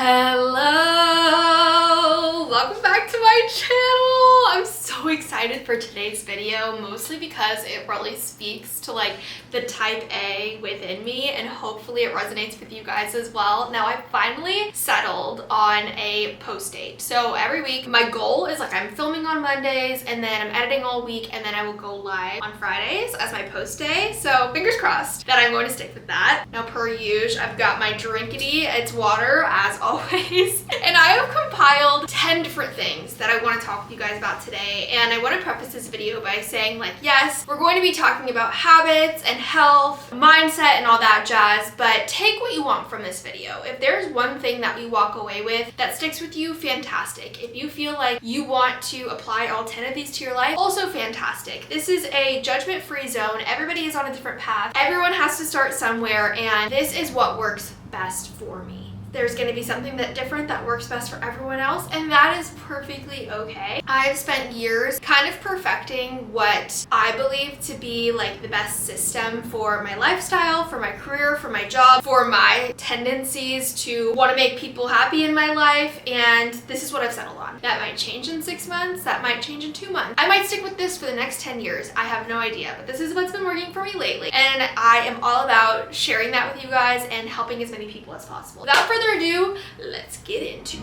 Hello! Welcome back to my channel! I'm so excited for today's video, mostly because it really speaks to like the type A within me, and hopefully it resonates with you guys as well. Now I finally settled on a post date. So every week my goal is like I'm filming on Mondays and then I'm editing all week and then I will go live on Fridays as my post day. So fingers crossed that I'm going to stick with that. Now per usual, I've got my drinkity, it's water as always. And I have compiled 10 different things that I want to talk with you guys about today. And I want to preface this video by saying like, yes, we're going to be talking about habits and health, mindset and all that jazz, but take what you want from this video. If there's one thing that you walk away with that sticks with you, fantastic. If you feel like you want to apply all 10 of these to your life, also fantastic. This is a judgment-free zone. Everybody is on a different path. Everyone has to start somewhere, and this is what works best for me. There's going to be something different that works best for everyone else, and that is perfectly okay. I've spent years kind of perfecting what I believe to be like the best system for my lifestyle, for my career, for my job, for my tendencies to want to make people happy in my life, and this is what I've settled on. That might change in 6 months, that might change in 2 months. I might stick with this for the next 10 years. I have no idea, but this is what's been working for me lately, and I am all about sharing that with you guys and helping as many people as possible. Without further ado, let's get into it.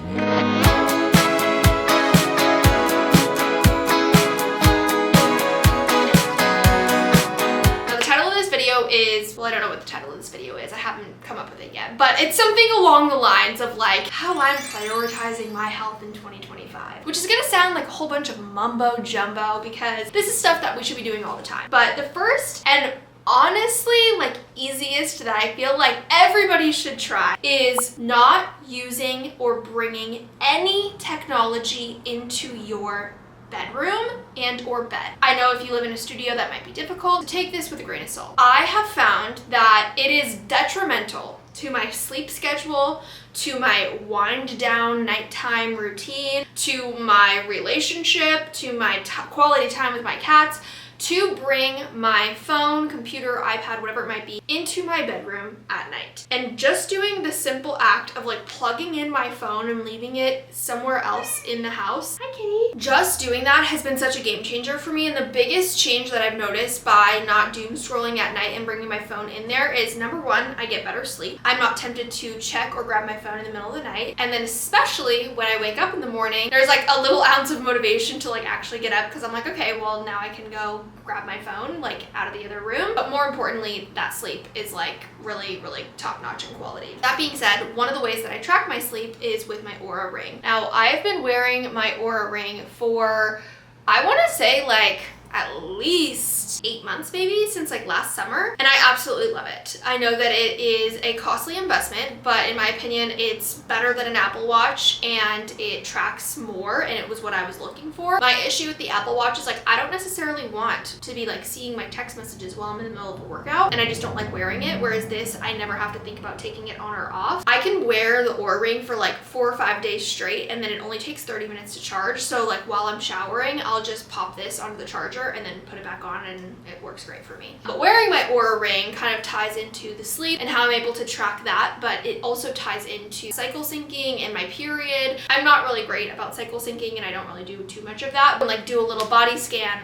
Now the title of this video is, well, I don't know what the title of this video is. I haven't come up with it yet, but it's something along the lines of like how I'm prioritizing my health in 2025, which is gonna sound like a whole bunch of mumbo jumbo because this is stuff that we should be doing all the time. But the first and honestly, like easiest that I feel like everybody should try is not using or bringing any technology into your bedroom and or bed. I know if you live in a studio that might be difficult, so take this with a grain of salt. I have found that it is detrimental to my sleep schedule, to my wind down nighttime routine, to my relationship, to my quality time with my cats, to bring my phone, computer, iPad, whatever it might be, into my bedroom at night. And just doing the simple act of like plugging in my phone and leaving it somewhere else in the house. Hi, kitty. Just doing that has been such a game changer for me. And the biggest change that I've noticed by not doom scrolling at night and bringing my phone in there is, number one, I get better sleep. I'm not tempted to check or grab my phone in the middle of the night. And then especially when I wake up in the morning, there's like a little ounce of motivation to like actually get up because I'm like, okay, well now I can go grab my phone like out of the other room. But more importantly, that sleep is like really top-notch in quality. That being said, one of the ways that I track my sleep is with my Oura ring. Now I've been wearing my Oura ring for, I want to say like at least 8 months maybe, since like last summer, and I absolutely love it. I know that it is a costly investment, but in my opinion it's better than an Apple Watch and it tracks more, and it was what I was looking for. My issue with the Apple Watch is like I don't necessarily want to be like seeing my text messages while I'm in the middle of a workout, and I just don't like wearing it, whereas this I never have to think about taking it on or off. I can wear the Oura ring for like 4 or 5 days straight, and then it only takes 30 minutes to charge, so like while I'm showering I'll just pop this onto the charger and then put it back on, and it works great for me. But wearing my Oura ring kind of ties into the sleep and how I'm able to track that, but it also ties into cycle syncing and my period. I'm not really great about cycle syncing and I don't really do too much of that, but like do a little body scan.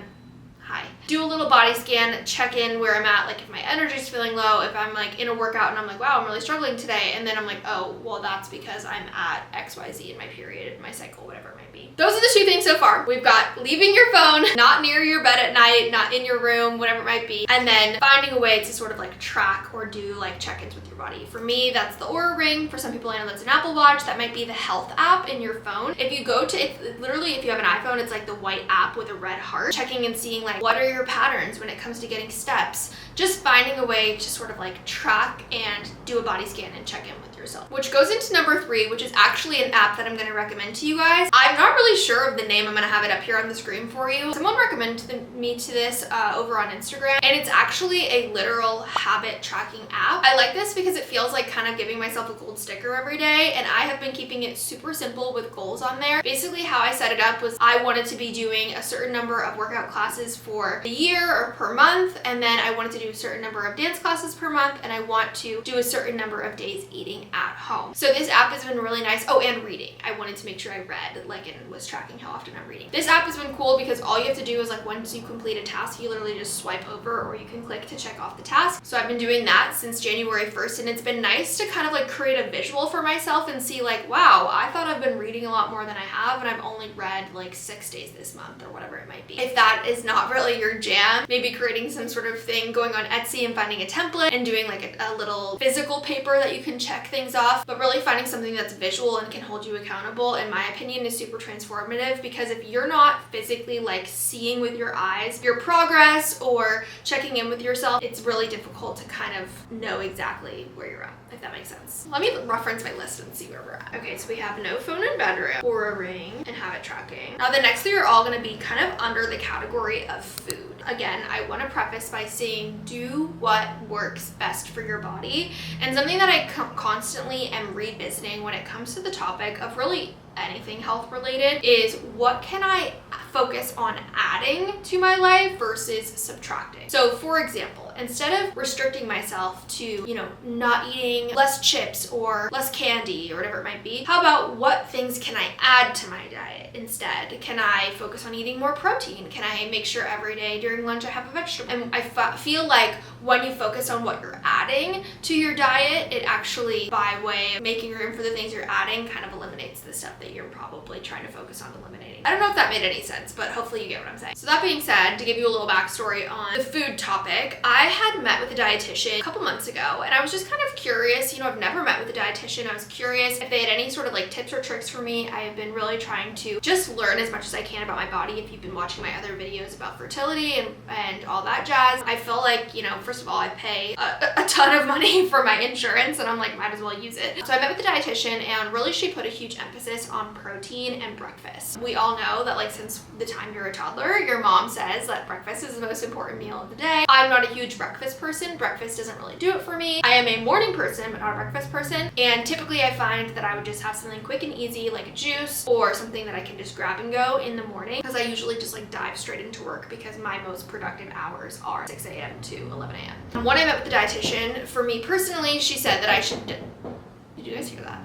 Do a little body scan, check in where I'm at, like if my energy's feeling low, if I'm like in a workout and I'm like, wow, I'm really struggling today, and then I'm like, oh, well that's because I'm at XYZ in my period, my cycle, whatever it might be. Those are the 2 things so far. We've got leaving your phone, not near your bed at night, not in your room, whatever it might be, and then finding a way to sort of like track or do like check-ins with your body. For me, that's the Oura ring. For some people I know that's an Apple Watch. That might be the health app in your phone. If you go to it, literally if you have an iPhone, it's like the white app with a red heart, checking and seeing like what are your patterns when it comes to getting steps, just finding a way to sort of like track and do a body scan and check in with yourself. Which goes into number 3, which is actually an app that I'm going to recommend to you guys. I'm not really sure of the name. I'm going to have it up here on the screen for you. Someone recommended me to this over on Instagram, and it's actually a literal habit tracking app. I like this because it feels like kind of giving myself a gold sticker every day, and I have been keeping it super simple with goals on there. Basically how I set it up was I wanted to be doing a certain number of workout classes for a year or per month, and then I wanted to do a certain number of dance classes per month, and I want to do a certain number of days eating eating at home. So this app has been really nice. Oh, and reading. I wanted to make sure I read, like, and was tracking how often I'm reading. This app has been cool because all you have to do is, like, once you complete a task, you literally just swipe over, or you can click to check off the task. So I've been doing that since January 1st, and it's been nice to kind of like create a visual for myself and see like, wow, I thought I've been reading a lot more than I have, and I've only read like 6 days this month or whatever it might be. If that is not really your jam, maybe creating some sort of thing, going on Etsy and finding a template and doing like a little physical paper that you can check things off, but really finding something that's visual and can hold you accountable, in my opinion, is super transformative, because if you're not physically like seeing with your eyes your progress or checking in with yourself, it's really difficult to kind of know exactly where you're at, if that makes sense. Let me reference my list and see where we're at. Okay, so we have no phone in bedroom, Oura ring, and habit tracking. Now the next three are all gonna be kind of under the category of food. Again, I want to preface by saying do what works best for your body. And something that I constantly am revisiting when it comes to the topic of really anything health related is, what can I focus on adding to my life versus subtracting? So for example, instead of restricting myself to, you know, not eating less chips or less candy or whatever it might be, how about what things can I add to my diet instead? Can I focus on eating more protein? Can I make sure every day during lunch I have a vegetable? And I feel like when you focus on what you're adding to your diet, it actually, by way of making room for the things you're adding, kind of eliminates the stuff that you're probably trying to focus on eliminating. I don't know if that made any sense, but hopefully you get what I'm saying. So that being said, to give you a little backstory on the food topic, I had met with a dietitian a couple months ago, and I was just kind of curious. You know, I've never met with a dietitian. I was curious if they had any sort of like tips or tricks for me. I have been really trying to just learn as much as I can about my body. If you've been watching my other videos about fertility and all that jazz, I feel like, you know, first of all, I pay a ton of money for my insurance, and I'm like, might as well use it. So I met with the dietitian, and really she put a huge emphasis on protein and breakfast. We all know that, like, since the time you're a toddler, your mom says that breakfast is the most important meal of the day. I'm not a huge breakfast person. Breakfast doesn't really do it for me. I am a morning person, but not a breakfast person. And typically I find that I would just have something quick and easy, like a juice or something that I can just grab and go in the morning, because I usually just like dive straight into work, because my most productive hours are 6 a.m. to 11 a.m. And when I met with the dietitian, for me personally, she said that I should... Did you guys hear that?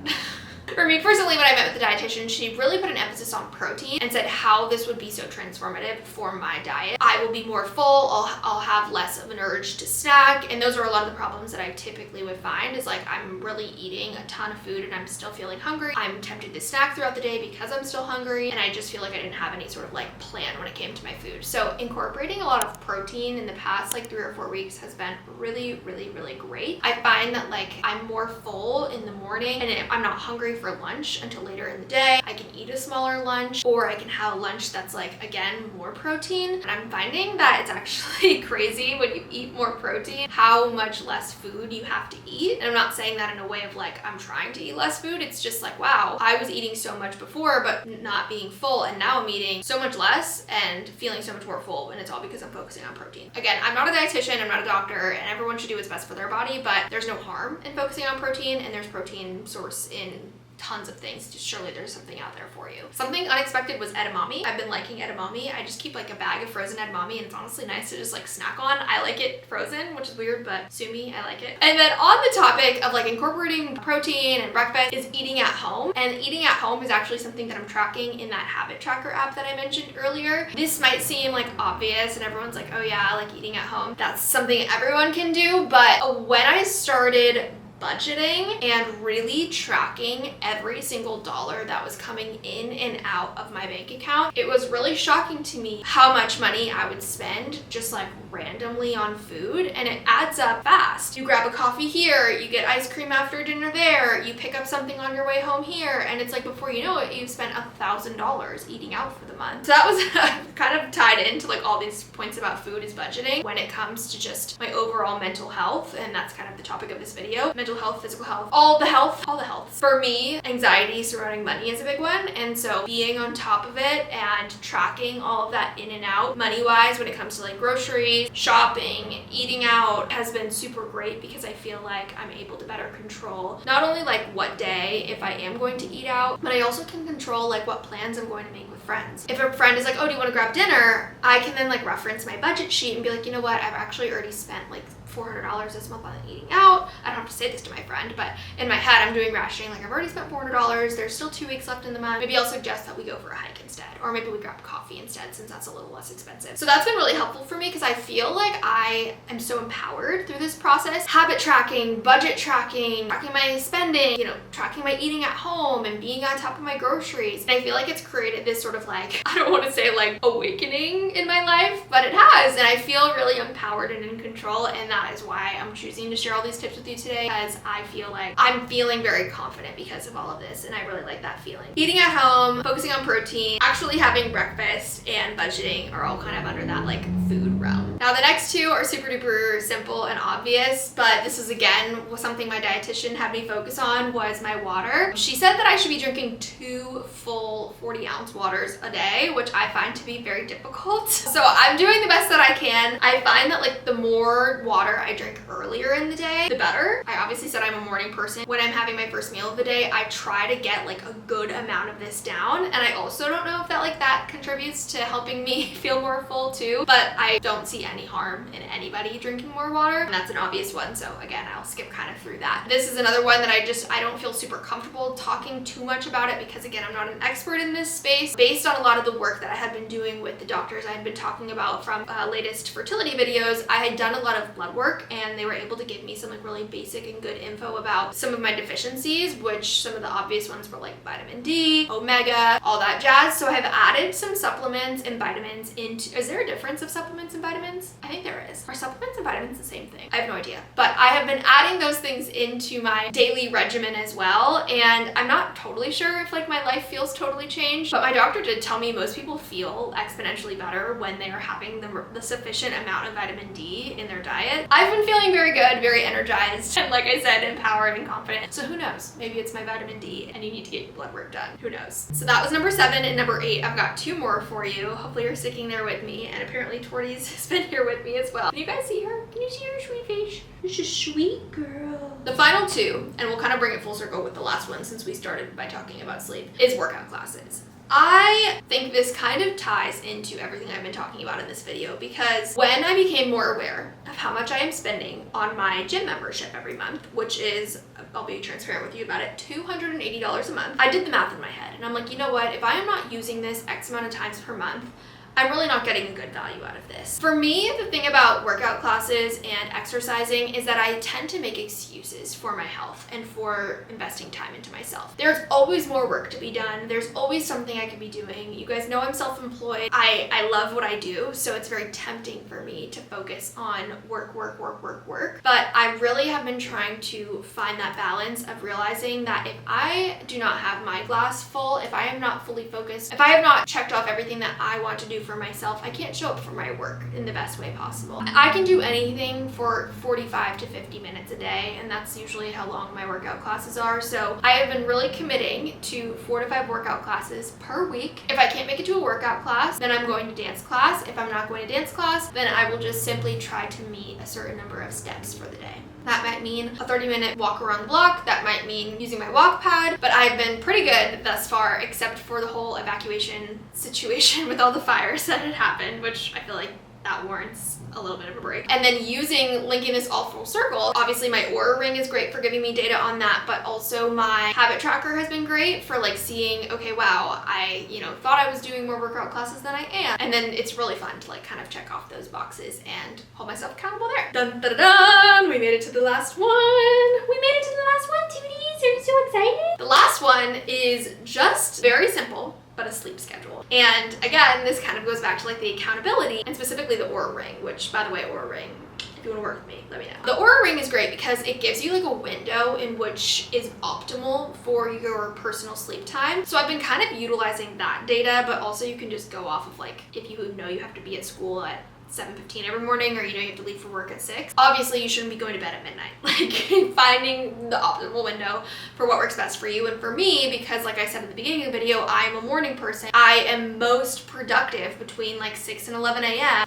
For me personally, when I met with the dietitian, she really put an emphasis on protein and said how this would be so transformative for my diet. I will be more full, I'll have less of an urge to snack, and those are a lot of the problems that I typically would find, is like I'm really eating a ton of food and I'm still feeling hungry. I'm tempted to snack throughout the day because I'm still hungry, and I just feel like I didn't have any sort of like plan when it came to my food. So incorporating a lot of protein in the past like 3 or 4 weeks has been really, really, really great. I find that like I'm more full in the morning, and I'm not hungry for lunch until later in the day. I can eat a smaller lunch, or I can have a lunch that's like, again, more protein. And I'm finding that it's actually crazy when you eat more protein, how much less food you have to eat. And I'm not saying that in a way of like, I'm trying to eat less food. It's just like, wow, I was eating so much before, but not being full. And now I'm eating so much less and feeling so much more full. And it's all because I'm focusing on protein. Again, I'm not a dietitian, I'm not a doctor, and everyone should do what's best for their body, but there's no harm in focusing on protein, and there's protein source in tons of things. Just surely there's something out there for you. Something unexpected was edamame. I've been liking edamame. I just keep like a bag of frozen edamame, and it's honestly nice to just like snack on. I like it frozen, which is weird, but sue me, I like it. And then on the topic of like incorporating protein and breakfast is eating at home. And eating at home is actually something that I'm tracking in that habit tracker app that I mentioned earlier. This might seem like obvious, and everyone's like, oh yeah, like eating at home, that's something everyone can do. But when I started budgeting and really tracking every single dollar that was coming in and out of my bank account, it was really shocking to me how much money I would spend just like randomly on food, and it adds up fast. You grab a coffee here, you get ice cream after dinner there, you pick up something on your way home here, and it's like before you know it, you've spent $1,000 eating out for the month. So that was kind of tied into like all these points about food is budgeting when it comes to just my overall mental health, and that's kind of the topic of this video. Mental health, physical health, all the health. For me, anxiety surrounding money is a big one, and so being on top of it and tracking all of that in and out money-wise when it comes to like groceries, shopping, eating out has been super great, because I feel like I'm able to better control not only like what day if I am going to eat out, but I also can control like what plans I'm going to make with friends. If a friend is like, oh, do you want to grab dinner? I can then like reference my budget sheet and be like, you know what, I've actually already spent like $400 this month on eating out. I don't have to say this to my friend, but in my head I'm doing rationing, like I've already spent $400. There's still 2 weeks left in the month. Maybe I'll suggest that we go for a hike instead, or maybe we grab coffee instead since that's a little less expensive. So that's been really helpful for me because I feel like I am so empowered through this process. Habit tracking, budget tracking, tracking my spending, you know, tracking my eating at home and being on top of my groceries. And I feel like it's created this sort of like, I don't want to say like awakening in my life, but it has. And I feel really empowered and in control. And that is why I'm choosing to share all these tips with you today, because I feel like I'm feeling very confident because of all of this. And I really like that feeling. Eating at home, focusing on protein, actually having breakfast, and budgeting are all kind of under that like food realm. Now the next two are super duper simple and obvious, but this is again something my dietitian had me focus on was my water. She said that I should be drinking 2 full 40-ounce waters a day, which I find to be very difficult. So I'm doing the best that I can. I find that like the more water I drink earlier in the day, the better. I obviously said I'm a morning person. When I'm having my first meal of the day, I try to get like a good amount of this down. And I also don't know if that contributes to helping me feel more full too, but I don't see any harm in anybody drinking more water. And that's an obvious one. So again, I'll skip kind of through that. This is another one that I don't feel super comfortable talking too much about it because again, I'm not an expert in this space. Based on a lot of the work that I had been doing with the doctors I had been talking about from latest fertility videos, I had done a lot of blood work and they were able to give me some like really basic and good info about some of my deficiencies, which some of the obvious ones were like vitamin D, omega, all that jazz. So I have added some supplements and vitamins into, is there a difference of supplements and vitamins? I think there is. Are supplements and vitamins the same thing? I have no idea. But I have been adding those things into my daily regimen as well. And I'm not totally sure if like my life feels totally changed, but my doctor did tell me most people feel exponentially better when they are having the sufficient amount of vitamin D in their diet. I've been feeling very good, very energized, and like I said, empowered and confident. So who knows? Maybe it's my vitamin D and you need to get your blood work done. Who knows? So that was number 7, and number 8, I've got 2 more for you. Hopefully you're sticking there with me, and apparently Torty's has been here with me as well. Can you guys see her? Can you see her sweet face? She's a sweet girl. The final 2, and we'll kind of bring it full circle with the last one since we started by talking about sleep, is workout classes. I think this kind of ties into everything I've been talking about in this video because when I became more aware of how much I am spending on my gym membership every month, which is, I'll be transparent with you about it, $280 a month, I did the math in my head and I'm like, you know what, if I am not using this X amount of times per month, I'm really not getting a good value out of this. For me, the thing about workout classes and exercising is that I tend to make excuses for my health and for investing time into myself. There's always more work to be done. There's always something I could be doing. You guys know I'm self-employed. I love what I do, so it's very tempting for me to focus on work. But I really have been trying to find that balance of realizing that if I do not have my glass full, if I am not fully focused, if I have not checked off everything that I want to do for myself, I can't show up for my work in the best way possible. I can do anything for 45 to 50 minutes a day, and that's usually how long my workout classes are. So I have been really committing to 4 to 5 workout classes per week. If I can't make it to a workout class, then I'm going to dance class. If I'm not going to dance class, then I will just simply try to meet a certain number of steps for the day. That might mean a 30-minute walk around the block. That might mean using my walk pad, but I've been pretty good thus far, except for the whole evacuation situation with all the fires that had happened, which I feel like that warrants a little bit of a break. And then linking this all full circle, obviously my Oura ring is great for giving me data on that, but also my habit tracker has been great for like seeing, okay, wow, I, thought I was doing more workout classes than I am. And then it's really fun to like kind of check off those boxes and hold myself accountable there. Dun, dun, dun, dun. We made it to the last one. We made it to the last one, Tooties. Are you so excited? The last one is just very simple, but a sleep schedule. And again, this kind of goes back to like the accountability and specifically the Oura ring, which by the way, Oura ring, if you want to work with me, let me know. The Oura ring is great because it gives you like a window in which is optimal for your personal sleep time. So I've been kind of utilizing that data, but also you can just go off of like, if you know you have to be at school at 7:15 every morning, or you have to leave for work at 6. Obviously, you shouldn't be going to bed at midnight. Like finding the optimal window for what works best for you. And for me, because like I said at the beginning of the video, I am a morning person. I am most productive between like 6 and 11 a.m.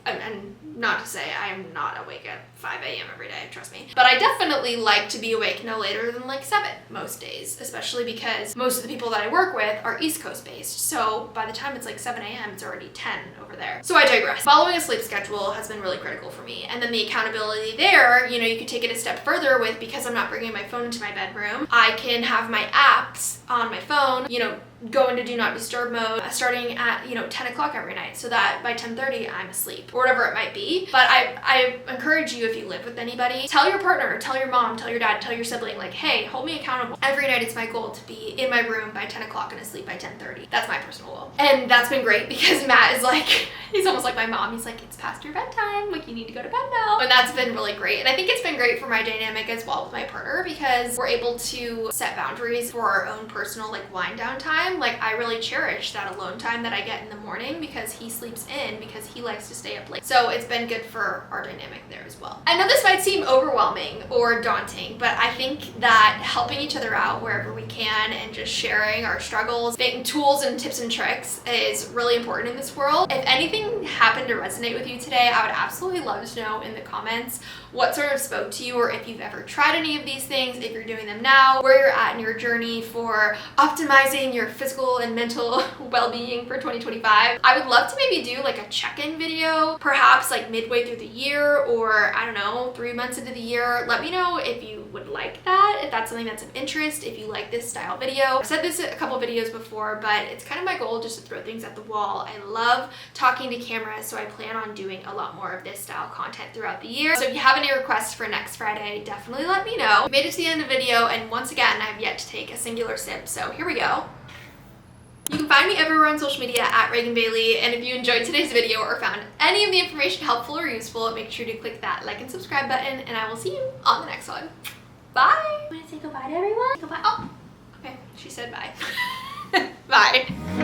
And not to say I am not awake at 5 a.m. every day, trust me. But I definitely like to be awake no later than like 7 most days, especially because most of the people that I work with are East Coast based. So by the time it's like 7 a.m., it's already 10 over there. So I digress. Following a sleep schedule has been really critical for me. And then the accountability there, you know, you could take it a step further with, because I'm not bringing my phone into my bedroom, I can have my apps on my phone, you know, go into do not disturb mode starting at, you know, 10 o'clock every night, so that by 10:30 I'm asleep, or whatever it might be. But I encourage you, if you live with anybody, tell your partner, tell your mom, tell your dad, tell your sibling, like, hey, hold me accountable. Every night it's my goal to be in my room by 10 o'clock and asleep by 10:30. That's my personal goal. And that's been great because Matt is like, he's almost like my mom. He's like, it's past your bedtime, like you need to go to bed now. And that's been really great. And I think it's been great for my dynamic as well with my partner, because we're able to set boundaries for our own personal like wind down time. Like I really cherish that alone time that I get in the morning because he sleeps in, because he likes to stay up late. So it's been good for our dynamic there as well. I know this might seem overwhelming or daunting, but I think that helping each other out wherever we can and just sharing our struggles, tools and tips and tricks is really important in this world. If anything happened to resonate with you today, I would absolutely love to know in the comments what sort of spoke to you, or if you've ever tried any of these things, if you're doing them now, where you're at in your journey for optimizing your physical and mental well-being for 2025. I would love to maybe do like a check-in video, perhaps like midway through the year, or I don't know, 3 months into the year. Let me know if you would like that, if that's something that's of interest, if you like this style video. I've said this a couple videos before, but it's kind of my goal just to throw things at the wall. I love talking to cameras, so I plan on doing a lot more of this style content throughout the year. So if you have any requests for next Friday, definitely let me know. We made it to the end of the video, and once again, I've yet to take a singular sip, so here we go. You can find me everywhere on social media at Reagan Bailey, and if you enjoyed today's video or found any of the information helpful or useful, make sure to click that like and subscribe button, and I will see you on the next one. Bye! Want to say goodbye to everyone? Goodbye. Oh, okay, she said bye. Bye.